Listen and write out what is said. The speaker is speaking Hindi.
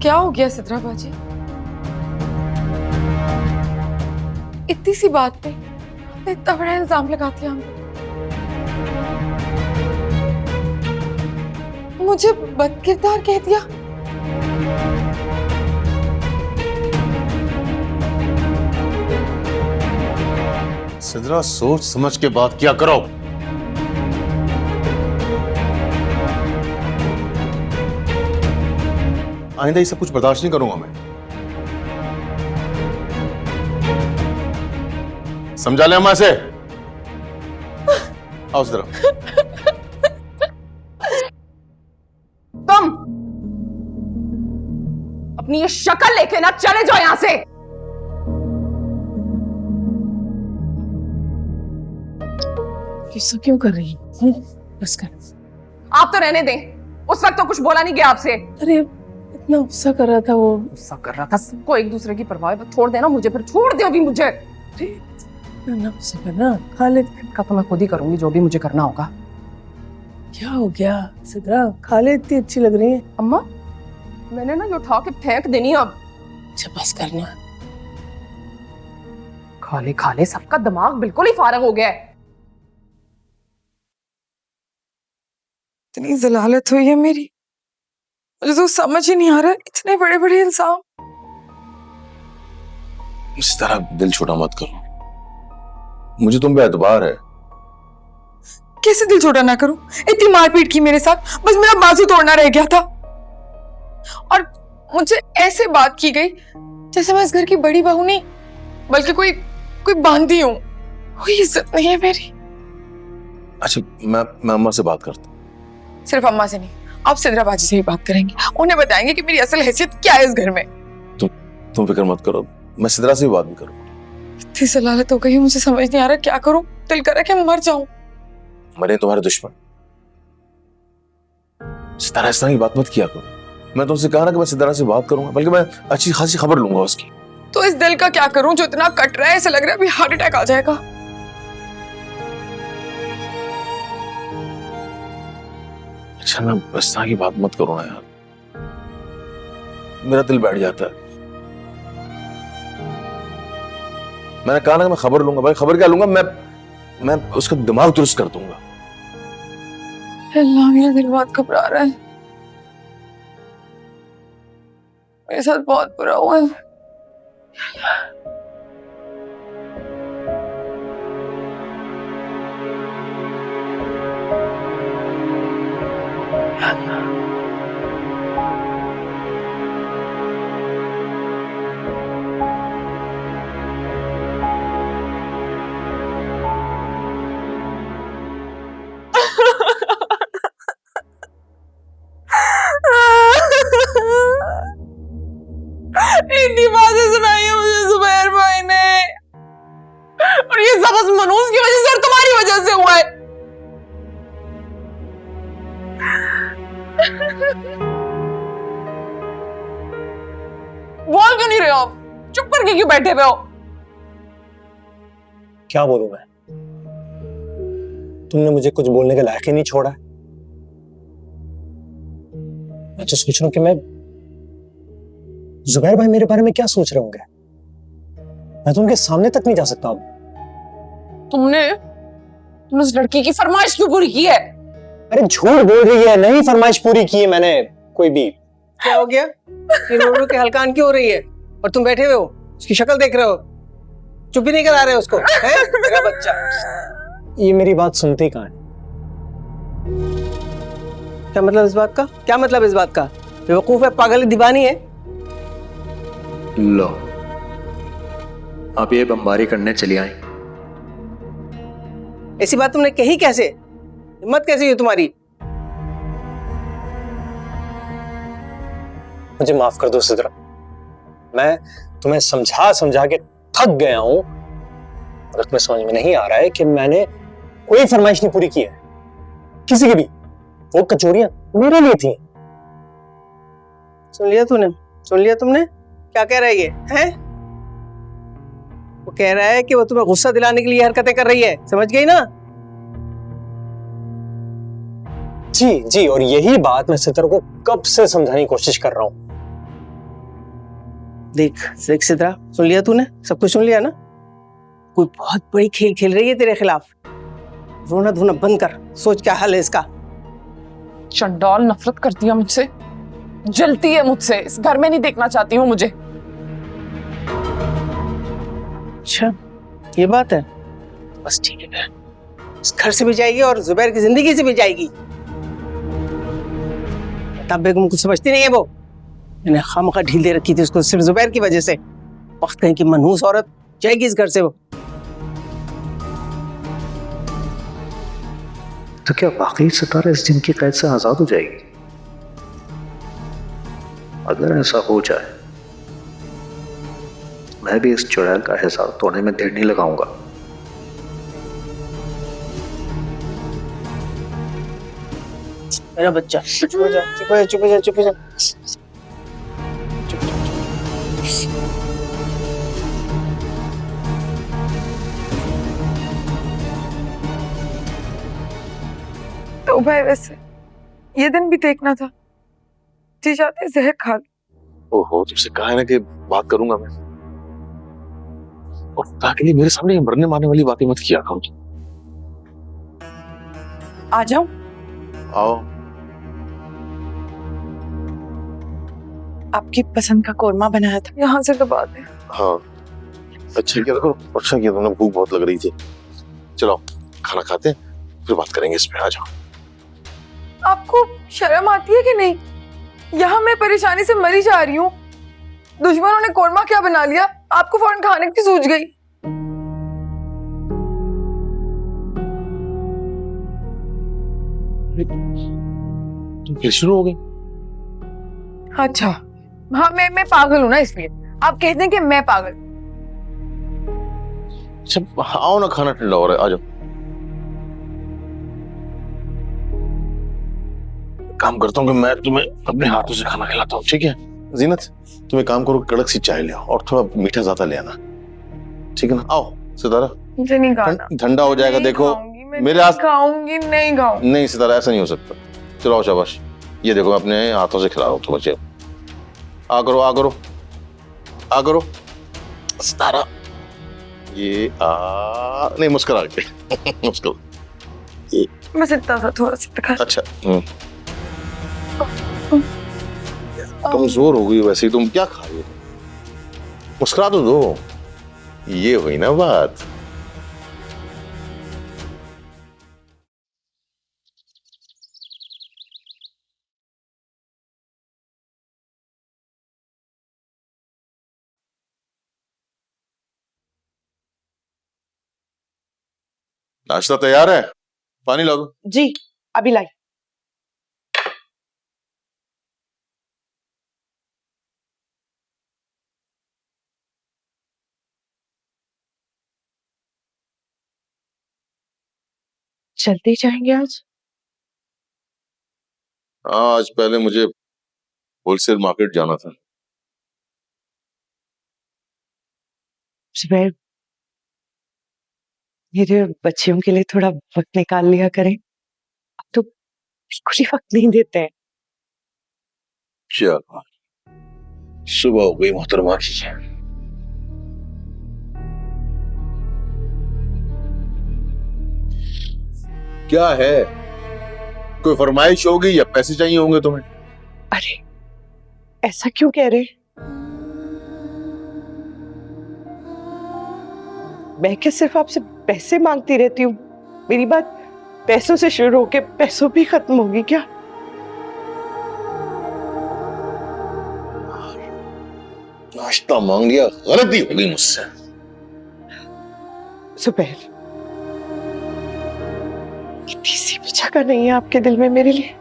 क्या हो गया सिद्रा बाजी? इतनी सी बात पे आपने इतना बड़ा इल्जाम लगा दिया हम पे। मुझे बदकिरदार कह दिया। सिद्रा, सोच समझ के बात किया करो। आइंदा ये सब कुछ बर्दाश्त नहीं करूंगा मैं। समझा ले अम्मा से। आओ सिद्रा। तुम अपनी ये शक्ल लेके ना चले जाओ यहां से। ऐसा क्यों कर रही है? बस कर। आप तो रहने दें, उस वक्त तो कुछ बोला नहीं गया आपसे। अरे इतना गुस्सा कर रहा था वो। गुस्सा कर रहा था, सबको एक दूसरे की परवाह है। छोड़ देना मुझे, फिर छोड़ दो भी मुझे। ना गुस्सा करना, खालिद का तो मैं खुद ही करूंगी जो भी मुझे करना होगा। क्या हो गया सिद्रा? खालिद इतनी अच्छी लग रही है। अम्मा, मैंने ना ये उठा के फेंक देनी अब। अच्छा बस करना। खाले खाले सबका दिमाग बिल्कुल ही फारग हो गया है। इतनी जलालत हुई है मेरी, मुझे तो समझ ही नहीं आ रहा। इतने बड़े बड़े इल्जाम। इस तरह दिल छोटा मत करो, मुझे तुम पे एतबार है। कैसे दिल छोटा ना करूं? इतनी मारपीट की मेरे साथ, बस मेरा बाजू तोड़ना रह गया था। और मुझे ऐसे बात की गई जैसे मैं इस घर की बड़ी बहू नहीं बल्कि कोई बांदी हूं। कोई इज्जत नहीं है मेरी। अच्छा, मैं अम्मा से बात करता हूँ। सिर्फ अम्मा से नहीं, आप सिद्रा बाजी से भी बात करेंगे। उन्हें बताएंगे कि मेरी असल हैसियत क्या है इस घर में। तुम फिक्र मत करो, मैं सिद्रा से भी बात भी करूंगा। इतनी जलालत हो गई, मुझे समझ नहीं आ रहा क्या करूं। दिल कर रहा है कि मैं मर जाऊं। मरे तुम्हारे दुश्मन। सितारा इस तरह की बात मत किया करो। मैं तुमसे कहा ना कि मैं सितारा से बात करूंगा, बल्कि मैं अच्छी खासी खबर लूंगा उसकी। तो इस दिल का क्या करूं जो इतना कट रहा है? ऐसा लग रहा है अभी हार्ट अटैक आ जाएगा। अच्छा ना, इस तरह की बात मत करो ना यार, मेरा दिल बैठ जाता है। मैंने कहा ना कि मैं खबर लूंगा। भाई खबर क्या लूंगा? मैं उसका दिमाग दुरुस्त कर दूंगा। अल्लाह, मेरा दिल बहुत घबरा रहा है। मेरे साथ बहुत बुरा हुआ है। इतनी बातें सुनाई है मुझे जुबैर भाई ने, और ये सब बस मनूस की वजह से और तुम्हारी वजह से हुआ है। बोल क्यों नहीं रहे हो आप? चुप करके क्यों बैठे हुए हो? क्या बोलूं मैं? तुमने मुझे कुछ बोलने के लायक ही नहीं छोड़ा। मैं तो सोच रहा हूं कि मैं जुबैर भाई मेरे बारे में क्या सोच रहे होंगे। मैं तो उनके सामने तक नहीं जा सकता अब। तुमने उस लड़की की फरमाइश क्यों पूरी की है? अरे झूठ बोल रही है, नहीं फरमाइश पूरी की है मैंने कोई भी। क्या हो गया? इन लोगों की हलकान क्यों हो रही है और तुम बैठे हुए हो, उसकी शक्ल देख रहे हो, चुप भी नहीं करा रहे उसको, हैं? मेरा बच्चा। ये मेरी बात सुनते ही कहां है? क्या मतलब इस बात का? क्या मतलब इस बात का? बेवकूफ है, पागल है, दीवानी है। लो, आप ये बमबारी करने चली आई। ऐसी बात तुमने कही कैसे? हिम्मत कैसी हुई तुम्हारी? मुझे माफ कर दो सिद्रा, मैं तुम्हें समझा समझा के थक गया हूं और तुम्हें समझ में नहीं आ रहा है कि मैंने कोई फरमाइश नहीं पूरी की है किसी की भी। वो कचोरियां मेरे लिए थी। सुन लिया तूने? सुन लिया तुमने? क्या कह रहा है ये? हैं? वो कह रहा है कि वो तुम्हें गुस्सा दिलाने के लिए हरकतें कर रही है, समझ गई ना? जी जी, और यही बात मैं सितारा को कब से समझाने की कोशिश कर रहा हूं। देख सिद्रा, सुन लिया तूने? सब कुछ सुन लिया ना? कोई बहुत बड़ी खेल खेल रही है तेरे खिलाफ। रोना धोना बंद कर, सोच क्या हाल है इसका। चंडाल नफरत करती है मुझसे, जलती है मुझसे, इस घर में नहीं देखना चाहती हूँ मुझे। अच्छा, ये बात है। बस ठीक है फिर, इस घर से भी जाएगी और जुबैर की जिंदगी से भी जाएगी। तब बेगम कुछ समझती नहीं है वो। मैंने खामखा ढील दे रखी थी उसको सिर्फ जुबैर की वजह से। वक्त कहीं की मनहूस औरत जाएगी इस घर से वो। तो क्या वाकई सितारा इस जिन की कैद से आजाद हो जाएगी? अगर ऐसा हो जाए, मैं भी इस चुड़ैल का हिसाब तोड़ने में देर नहीं लगाऊंगा। मेरा बच्चा चुप हो जा, चुप हो जा, चुप हो जा, चुप हो जा। तो भाई वैसे ये दिन भी देखना था। जी चाहते जहर खा लो। ओहो, तुमसे कहा है ना कि बात करूंगा मैं। और कहा के लिए मेरे सामने ये मरने मारने वाली बातें मत किया करो। आ जाओ। आओ। आपकी पसंद का कोरमा बनाया था, यहाँ से तो बात है। हाँ, अच्छा किया, देखो अच्छा किया तुमने, भूख बहुत लग रही थी। चलो खाना खाते हैं फिर बात करेंगे इस पे। आ जाओ। आपको शर्म आती है कि नहीं? यहाँ मैं परेशानी से मरी जा रही हूँ, दुश्मनों ने कोरमा क्या बना लिया, आपको फौरन खाने की सूझ गई। फिर शुरू हो गई। अच्छा हाँ, मैं पागल हूँ ना, इसलिए आप कहते हैं कि मैं पागल। अच्छा आओ ना, खाना ठंडा हो रहा है, आ जाओ। काम करता हूँ कि मैं तुम्हें अपने हाथों से खाना खिलाता हूँ, ठीक है? जीनत, तुम एक काम करो, कड़क सी चाय ले आओ और थोड़ा मीठा ज्यादा ले आना, ठीक है ना? आओ सितारा, मुझे नहीं खाना। ठंडा हो जाएगा। देखो मेरे हाथ खाऊंगी, नहीं खाऊंगी। नहीं सितारा, ऐसा नहीं हो सकता। चलो आओ, शाबाश। ये देखो मैं अपने हाथों से खिला रहा हूँ तो बच्चे। आ करो, आ करो, आ करो सितारा। ये नहीं, मुस्कुरा के मुस्कुरा। बस इतना सा, थोड़ा सा दिखा। अच्छा कमजोर हो गई वैसे ही, तुम क्या खा रही हो? मुस्कुरा तो दो। ये हुई ना बात। नाश्ता तैयार है, पानी ला दो। जी अभी लाई। जल्दी जाएंगे आज? आज पहले मुझे होलसेल मार्केट जाना था। जुबैर, मेरे बच्चियों के लिए थोड़ा वक्त निकाल लिया करें। अब तो बिल्कुल ही वक्त नहीं देते हैं। क्या सुबह हो गई मोहतरमा की। क्या है, कोई फरमाइश होगी या पैसे चाहिए होंगे तुम्हें? अरे ऐसा क्यों कह रहे? मैं क्या सिर्फ आपसे पैसे मांगती रहती हूँ? मेरी बात पैसों से शुरू होके पैसों भी खत्म होगी क्या? नाश्ता मांग लिया, गलती हो गई मुझसे। जुबैर, इतनी सी भी जगह नहीं है आपके दिल में मेरे लिए?